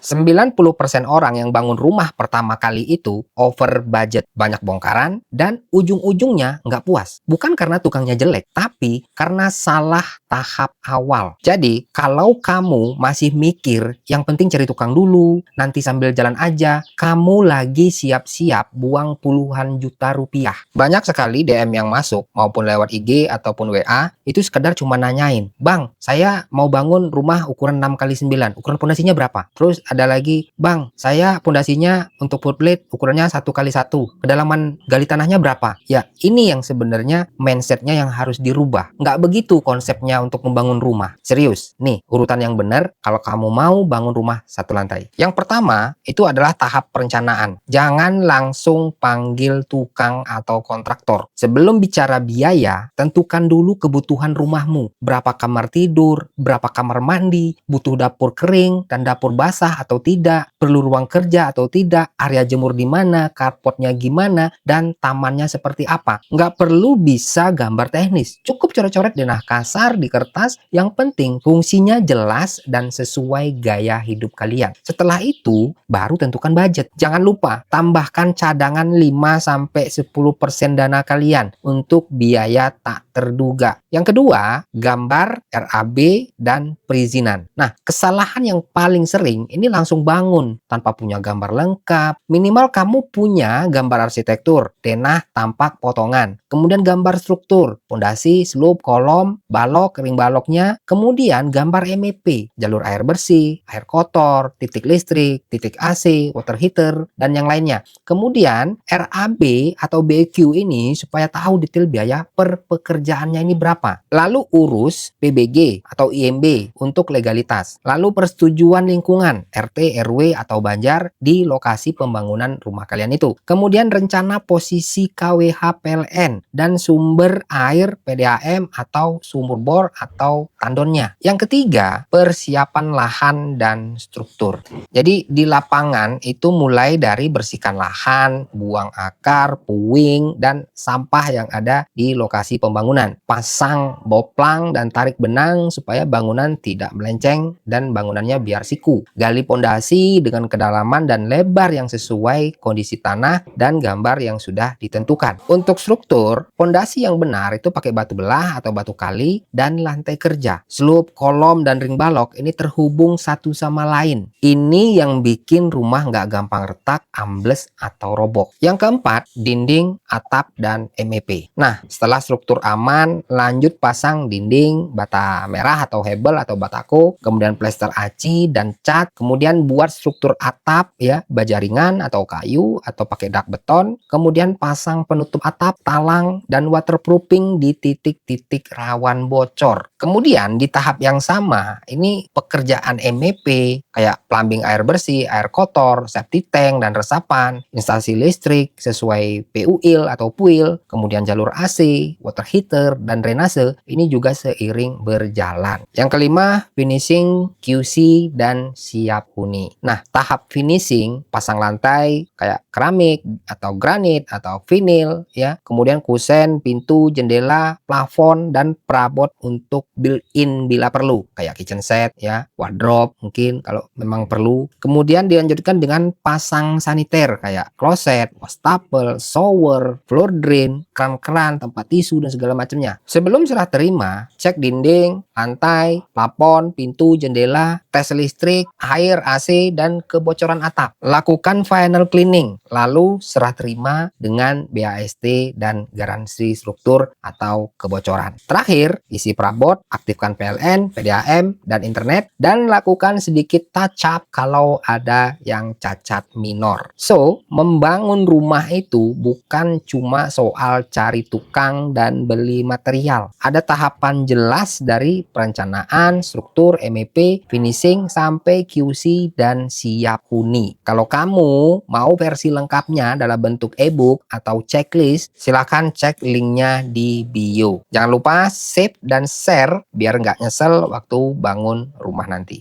90% orang yang bangun rumah pertama kali itu over budget, banyak bongkaran, dan ujung-ujungnya nggak puas. Bukan karena tukangnya jelek, tapi karena salah tahap awal. Jadi, kalau kamu masih mikir, yang penting cari tukang dulu, nanti sambil jalan aja, kamu lagi siap-siap buang puluhan juta rupiah. Banyak sekali DM yang masuk, maupun lewat IG ataupun WA, itu sekedar cuma nanyain, "Bang, saya mau bangun rumah ukuran 6x9, ukuran pondasinya berapa?" Terus ada lagi, "Bang, saya pondasinya untuk full plate ukurannya 1x1, kedalaman gali tanahnya berapa?" Ya, ini yang sebenarnya mindsetnya yang harus dirubah. Nggak begitu konsepnya untuk membangun rumah. Serius, nih urutan yang benar kalau kamu mau bangun rumah satu lantai. Yang pertama, itu adalah tahap perencanaan. Jangan langsung panggil tukang atau kontraktor. Sebelum bicara biaya, tentukan dulu kebutuhan rumahmu. Berapa kamar tidur, berapa kamar mandi, butuh dapur kering dan dapur basah atau tidak, perlu ruang kerja atau tidak, area jemur di mana, carportnya gimana, dan tamannya seperti apa. Nggak perlu bisa gambar teknis, cukup coret-coret denah kasar di kertas, yang penting fungsinya jelas dan sesuai gaya hidup kalian. Setelah itu, baru tentukan budget. Jangan lupa, tambahkan cadangan 5-10% dana kalian untuk biaya tak terduga. Yang kedua, gambar, RAB, dan perizinan. Nah, kesalahan yang paling sering ini langsung bangun tanpa punya gambar lengkap. Minimal kamu punya gambar arsitektur, denah tampak potongan, kemudian gambar struktur, pondasi, slope, kolom, balok, ring baloknya, kemudian gambar MEP, jalur air bersih, air kotor, titik listrik, titik AC, water heater, dan yang lainnya. Kemudian RAB atau BQ ini supaya tahu detail biaya per pekerjaannya ini berapa. Lalu urus PBG atau IMB untuk legalitas. Lalu persetujuan lingkungan, RT, RW, atau Banjar di lokasi pembangunan rumah kalian itu. Kemudian rencana posisi KWH PLN dan sumber air PDAM atau sumur bor atau tandonnya. Yang ketiga, persiapan lahan dan struktur. Jadi di lapangan itu mulai dari bersihkan lahan, buang akar, puing, dan sampah yang ada di lokasi pembangunan. Pasang boplang dan tarik benang supaya bangunan tidak melenceng dan bangunannya biar siku. Gali pondasi dengan kedalaman dan lebar yang sesuai kondisi tanah dan gambar yang sudah ditentukan. Untuk struktur, pondasi yang benar itu pakai batu belah atau batu kali dan lantai kerja. Slope, kolom, dan ring balok ini terhubung satu sama lain. Ini yang bikin rumah nggak gampang retak, ambles, atau roboh. Yang keempat, dinding, atap, dan MEP. Nah, setelah struktur aman, lanjut pasang dinding, bata merah atau hebel atau batako, kemudian plester aci dan cat, kemudian buat struktur atap ya, baja ringan atau kayu atau pakai dak beton, kemudian pasang penutup atap, talang, dan waterproofing di titik-titik rawan bocor. Kemudian di tahap yang sama, ini pekerjaan MEP kayak plumbing air bersih, air kotor, septic tank dan resapan, instalasi listrik sesuai PUIL atau PUIL, kemudian jalur AC, water heater, dan drainase, ini juga seiring berjalan. Yang kelima, finishing, QC, dan siap huni. Nah, tahap finishing, pasang lantai kayak keramik atau granit atau vinil ya, kemudian kusen, pintu, jendela, plafon, dan perabot untuk built-in bila perlu, kayak kitchen set ya, wardrobe mungkin kalau memang perlu. Kemudian dilanjutkan dengan pasang saniter kayak kloset, wastafel, shower, floor drain, keran-keran, tempat tisu, dan segala macamnya. Sebelum serah terima, cek dinding, lantai, plafon, pintu, jendela, tes listrik, air, AC, dan kebocoran atap. Lakukan final cleaning, lalu serah terima dengan BAST dan garansi struktur atau kebocoran. Terakhir, isi perabot, aktifkan PLN, PDAM, dan internet, dan lakukan sedikit touch up kalau ada yang cacat minor. So, membangun rumah itu bukan cuma soal cari tukang dan beli material. Ada tahapan jelas dari perencanaan, struktur, MEP, finishing, sampai QC dan siap huni. Kalau kamu mau versi lengkapnya dalam bentuk e-book atau checklist, silahkan cek linknya di bio. Jangan lupa save dan share biar nggak nyesel waktu bangun rumah nanti.